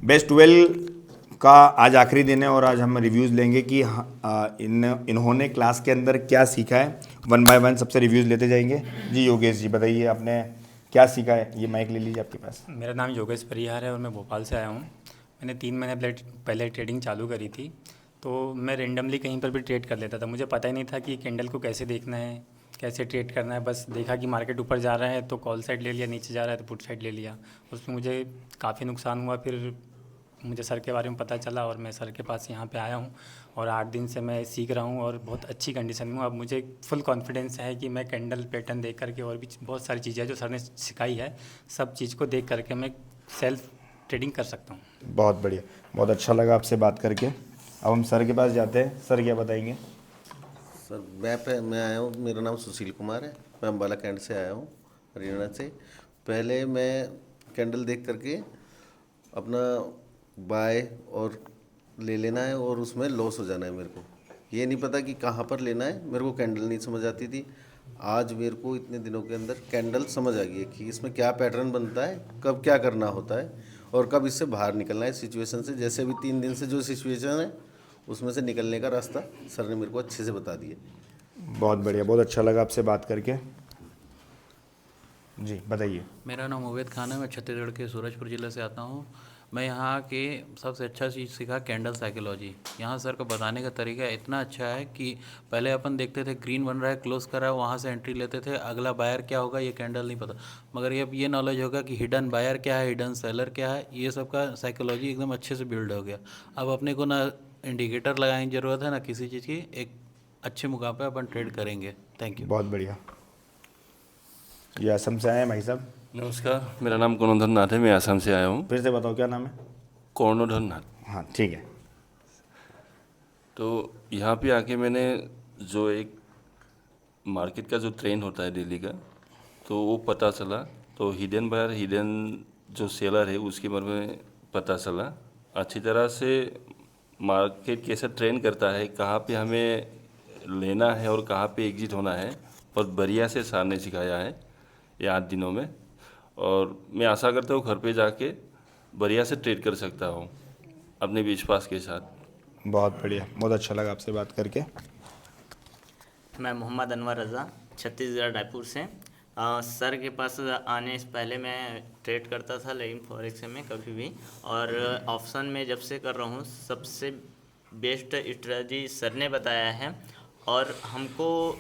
Best 12 का आज आखिरी दिन है और आज हम रिव्यूज़ लेंगे कि इन्होंने क्लास के अंदर क्या सीखा है। वन बाय वन सबसे रिव्यूज़ लेते जाएंगे। जी योगेश जी बताइए, आपने क्या सीखा है। ये माइक ले लीजिए आपके पास। मेरा नाम योगेश परिहार है और मैं भोपाल से आया हूँ। मैंने 3 महीने पहले ट्रेडिंग चालू करी थी। तो मैं रेंडमली कहीं पर भी ट्रेड कर लेता था। मुझे पता ही नहीं था कि कैंडल को कैसे देखना है, कैसे ट्रेड करना है। बस देखा कि मार्केट ऊपर जा रहा है तो कॉल साइड ले लिया, नीचे जा रहा है तो पुट साइड ले लिया। उसमें मुझे काफ़ी नुकसान हुआ। फिर मुझे सर के बारे में पता चला और मैं सर के पास यहाँ पे आया हूँ और 8 दिन से मैं सीख रहा हूँ और बहुत अच्छी कंडीशन में हूँ। अब मुझे फुल कॉन्फिडेंस है कि मैं कैंडल पैटर्न देख करके और भी बहुत सारी चीज़ें जो सर ने सिखाई है, सब चीज़ को देख करके मैं सेल्फ ट्रेडिंग कर सकता हूँ। बहुत बढ़िया, बहुत अच्छा लगा आपसे बात करके। अब हम सर के पास जाते हैं। सर क्या बताएंगे। सर मैं आया हूँ, मेरा नाम सुशील कुमार है। मैं अम्बाला कैंट से आया हूँ, हरियाणा से। पहले मैं कैंडल देख करके अपना बाय और ले लेना है और उसमें लॉस हो जाना है। मेरे को ये नहीं पता कि कहाँ पर लेना है, मेरे को कैंडल नहीं समझ आती थी। आज मेरे को इतने दिनों के अंदर कैंडल समझ आ गई है कि इसमें क्या पैटर्न बनता है, कब क्या करना होता है और कब इससे बाहर निकलना है सिचुएशन से। जैसे अभी 3 दिन से जो सिचुएशन है उसमें से निकलने का रास्ता सर ने मेरे को अच्छे से बता दिया। बहुत बढ़िया, बहुत अच्छा लगा आपसे बात करके। जी बताइए। मेरा नाम उवैद खान है। मैं छत्तीसगढ़ के सूरजपुर ज़िले से आता हूँ। मैं यहाँ के सबसे अच्छा चीज़ सीखा कैंडल साइकोलॉजी। यहाँ सर का बताने का तरीका इतना अच्छा है कि पहले अपन देखते थे ग्रीन बन रहा है, क्लोज कर रहा है, वहाँ से एंट्री लेते थे, अगला बायर क्या होगा ये कैंडल नहीं पता। मगर ये अब ये नॉलेज होगा कि हिडन बायर क्या है, हिडन सेलर क्या है, ये सब का साइकोलॉजी एकदम अच्छे से बिल्ड हो गया। अब अपने को ना इंडिकेटर लगाने की ज़रूरत है ना किसी चीज़ की, एक अच्छे मुकाम पर अपन ट्रेड करेंगे। Thank you. बहुत बढ़िया। ये असम से आए हैं भाई साहब। नमस्कार, मेरा नाम कर्णोधर नाथ है। मैं असम से आया हूँ। फिर से बताओ क्या नाम है। कर्णोधर नाथ। हाँ ठीक है। तो यहाँ पे आके मैंने जो एक मार्केट का जो ट्रेंड होता है डेली का, तो वो पता चला। तो हिडन बायर, हिडन जो सेलर है उसके बारे में पता चला अच्छी तरह से। मार्केट कैसा ट्रेंड करता है, कहाँ पे हमें लेना है और कहाँ पे एग्जिट होना है, बहुत बढ़िया से सर ने सिखाया है ये 8 दिनों में। और मैं आशा करता हूँ घर पे जाके बढ़िया से ट्रेड कर सकता हूँ अपने विश्वास के साथ। बहुत बढ़िया, बहुत अच्छा लगा आपसे बात करके। मैं मोहम्मद अनवर रज़ा, छत्तीसगढ़ रायपुर से। सर के पास आने से पहले मैं ट्रेड करता था लेकिन फॉरेक्स में कभी भी, और ऑप्शन में जब से कर रहा हूँ सबसे बेस्ट स्ट्रेटजी सर ने बताया है। और हमको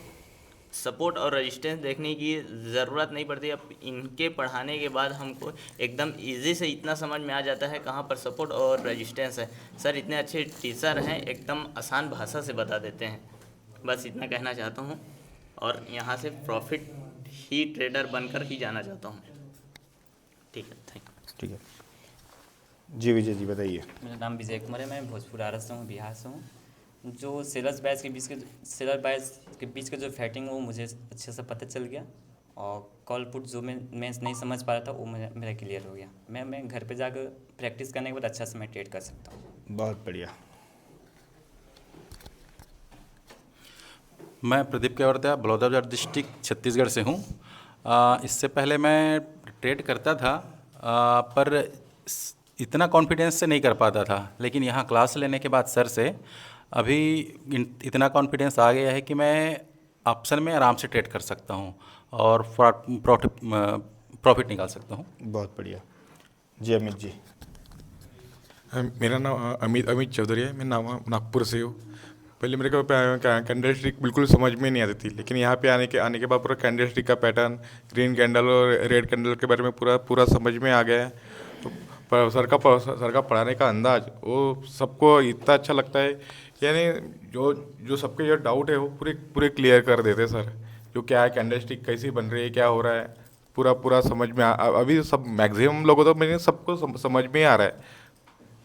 सपोर्ट और रेजिस्टेंस देखने की ज़रूरत नहीं पड़ती। अब इनके पढ़ाने के बाद हमको एकदम इजी से इतना समझ में आ जाता है कहाँ पर सपोर्ट और रेजिस्टेंस है। सर इतने अच्छे टीचर हैं, एकदम आसान भाषा से बता देते हैं। बस इतना कहना चाहता हूँ और यहाँ से प्रॉफिट ही ट्रेडर बनकर ही जाना चाहता हूँ। ठीक है, थैंक यू। ठीक है। जी विजय जी बताइए। मेरा नाम विजय कुमार है। मैं भोजपुर आरा से हूँ, बिहार से हूँ। जो सेलर्स बायर्स के बीच का जो फाइटिंग वो मुझे अच्छे से पता चल गया। और कॉल पुट जो मैं नहीं समझ पा रहा था वो मेरा क्लियर हो गया। मैं घर पे जाकर प्रैक्टिस करने के बाद अच्छा से मैं ट्रेड कर सकता हूँ। बहुत बढ़िया। मैं प्रदीप केवरत्या, बलौदाबाजार डिस्ट्रिक्ट छत्तीसगढ़ से हूँ। इससे पहले मैं ट्रेड करता था, पर इतना कॉन्फिडेंस से नहीं कर पाता था। लेकिन यहाँ क्लास लेने के बाद सर से अभी इतना कॉन्फिडेंस आ गया है कि मैं ऑप्शन में आराम से ट्रेड कर सकता हूँ और प्रॉफिट निकाल सकता हूँ। बहुत बढ़िया। जी अमित जी। मेरा नाम अमित चौधरी है। मैं नागपुर से हूँ। पहले मेरे को कैंडल स्टिक बिल्कुल समझ में नहीं आती थी, लेकिन यहाँ पे आने के बाद पूरा कैंडल स्टिक का पैटर्न, ग्रीन कैंडल और रेड कैंडल के बारे में पूरा समझ में आ गया है। तो सर का पढ़ाने का अंदाज वो सबको इतना अच्छा लगता है, यानी जो सबके जो डाउट है वो पूरे क्लियर कर देते सर। जो क्या है कैंडल स्टिक कैसी बन रही है, क्या हो रहा है, पूरा समझ में अभी सब मैक्सिमम लोगों तो मैंने सबको समझ में आ रहा है।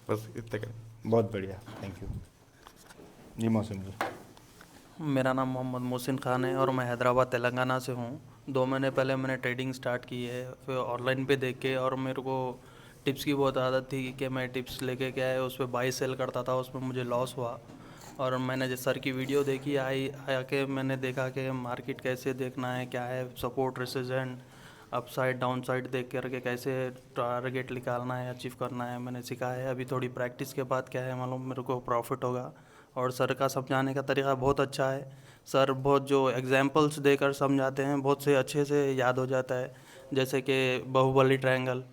बस इतना करें। बहुत बढ़िया, थैंक यू। जी मौसम जी। मेरा नाम मोहम्मद मोहसिन खान है और मैं हैदराबाद तेलंगाना से हूँ। 2 महीने पहले मैंने ट्रेडिंग स्टार्ट की है, फिर ऑनलाइन पे देख के। और मेरे को टिप्स की बहुत आदत थी कि मैं टिप्स लेके क्या है उस पर बाई सेल करता था, उसमें मुझे लॉस हुआ। और मैंने जब सर की वीडियो देखी आके मैंने देखा कि मार्केट कैसे देखना है, क्या है support resistant, up side down side देख करके कैसे टारगेट निकालना है, अचीव करना है, मैंने सीखा है। अभी थोड़ी प्रैक्टिस के बाद क्या है मालूम मेरे को प्रॉफिट होगा। और सर का समझाने का तरीका बहुत अच्छा है। सर बहुत जो एग्जांपल्स देकर समझाते हैं बहुत से अच्छे से याद हो जाता है। जैसे कि बाहुबली ट्रायंगल,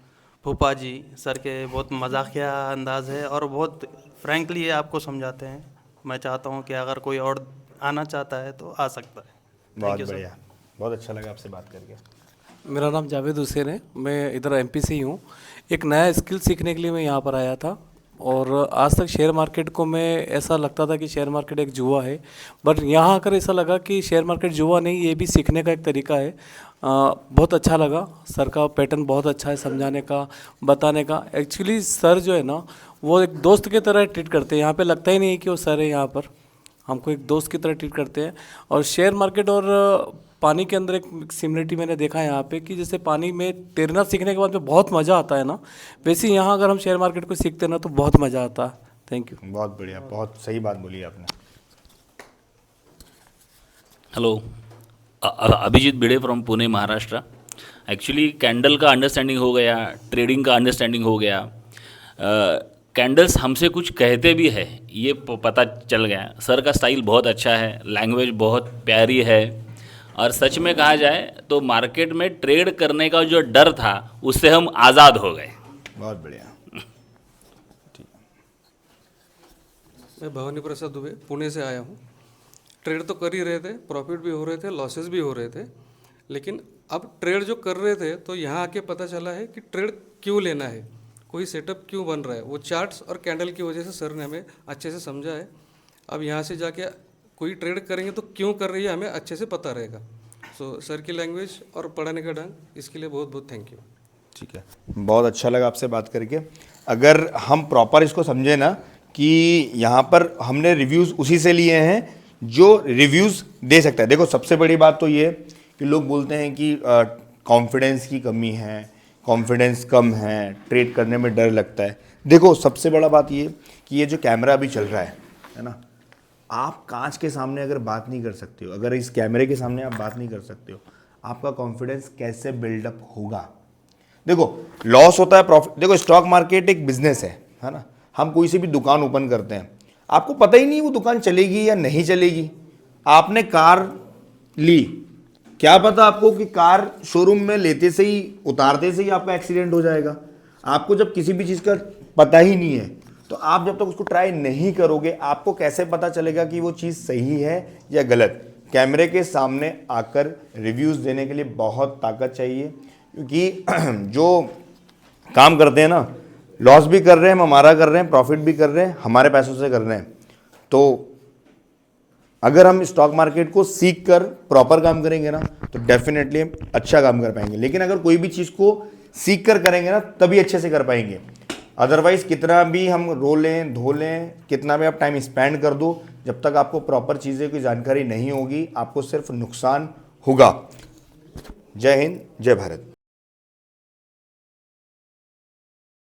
फूफा जी सर के बहुत मजाकिया अंदाज है और बहुत फ्रैंकली आपको समझाते हैं। मैं चाहता हूँ कि अगर कोई और आना चाहता है तो आ सकता है। बहुत बढ़िया, बहुत अच्छा लगा आपसे बात करके। मेरा नाम जावेद हुसैन है, मैं इधर एमपी से ही हूँ। एक नया स्किल सीखने के लिए मैं यहाँ पर आया था और आज तक शेयर मार्केट को मैं ऐसा लगता था कि शेयर मार्केट एक जुआ है, बट यहाँ आकर ऐसा लगा कि शेयर मार्केट जुआ नहीं, ये भी सीखने का एक तरीका है। बहुत अच्छा लगा, सर का पैटर्न बहुत अच्छा है समझाने का, बताने का। एक्चुअली सर जो है ना वो एक दोस्त की तरह ट्रीट करते हैं, यहाँ पे लगता ही नहीं कि वो सर है, यहाँ पर हमको एक दोस्त की तरह ट्रीट करते हैं। और शेयर मार्केट और पानी के अंदर एक सिमिलरिटी मैंने देखा है यहाँ पे कि जैसे पानी में तैरना सीखने के बाद में बहुत मज़ा आता है ना, वैसे ही यहाँ अगर हम शेयर मार्केट को सीखते हैं ना तो बहुत मज़ा आता है। Thank you. बहुत बढ़िया, बहुत सही बात बोली आपने। Hello, Abhijit Bhide from Pune Maharashtra. Actually candle का अंडरस्टैंडिंग हो गया, ट्रेडिंग का अंडरस्टैंडिंग हो गया, कैंडल्स हमसे कुछ कहते भी है ये पता चल गया। सर का स्टाइल बहुत अच्छा है, लैंग्वेज बहुत प्यारी है, और सच में कहा जाए तो मार्केट में ट्रेड करने का जो डर था उससे हम आज़ाद हो गए। बहुत बढ़िया। मैं भवानी प्रसाद दुबे पुणे से आया हूँ। ट्रेड तो कर ही रहे थे, प्रॉफिट भी हो रहे थे, लॉसेस भी हो रहे थे, लेकिन अब ट्रेड जो कर रहे थे तो यहाँ आके पता चला है कि ट्रेड क्यों लेना है, कोई सेटअप क्यों बन रहा है। वो चार्ट्स और कैंडल की वजह से सर ने हमें अच्छे से समझा है। अब यहाँ से जाके कोई ट्रेड करेंगे तो क्यों कर रही है हमें अच्छे से पता रहेगा। सो सर की लैंग्वेज और पढ़ाने का ढंग, इसके लिए बहुत बहुत थैंक यू। ठीक है, बहुत अच्छा लगा आपसे बात करके। अगर हम प्रॉपर इसको समझे ना कि यहाँ पर हमने रिव्यूज़ उसी से लिए हैं जो रिव्यूज़ दे सकता है। देखो सबसे बड़ी बात तो ये कि लोग बोलते हैं कि कॉन्फिडेंस की कमी है, कॉन्फिडेंस कम है, ट्रेड करने में डर लगता है। देखो सबसे बड़ा बात ये कि ये जो कैमरा अभी चल रहा है ना, आप कांच के सामने अगर बात नहीं कर सकते हो, अगर इस कैमरे के सामने आप बात नहीं कर सकते हो, आपका कॉन्फिडेंस कैसे बिल्डअप होगा। देखो लॉस होता है, प्रॉफिट। देखो स्टॉक मार्केट एक बिजनेस है ना। हम कोई सी भी दुकान ओपन करते हैं, आपको पता ही नहीं वो दुकान चलेगी या नहीं चलेगी। आपने कार ली, क्या पता आपको कि कार शोरूम में लेते से ही, उतारते से ही आपका एक्सीडेंट हो जाएगा। आपको जब किसी भी चीज़ का पता ही नहीं है तो आप जब तक उसको ट्राई नहीं करोगे, आपको कैसे पता चलेगा कि वो चीज़ सही है या गलत। कैमरे के सामने आकर रिव्यूज़ देने के लिए बहुत ताकत चाहिए, क्योंकि जो काम करते हैं ना, लॉस भी कर रहे हैं हम, हमारा कर रहे हैं, प्रॉफिट भी कर रहे हैं, हमारे पैसों से कर रहे हैं। तो अगर हम स्टॉक मार्केट को सीख कर प्रॉपर काम करेंगे ना तो डेफिनेटली हम अच्छा काम कर पाएंगे। लेकिन अगर कोई भी चीज़ को सीख कर करेंगे ना तभी अच्छे से कर पाएंगे। अदरवाइज़ कितना भी हम रो लें, धो लें, कितना भी आप टाइम स्पेंड कर दो, जब तक आपको प्रॉपर चीज़ें की जानकारी नहीं होगी, आपको सिर्फ नुकसान होगा। जय हिंद, जय भारत।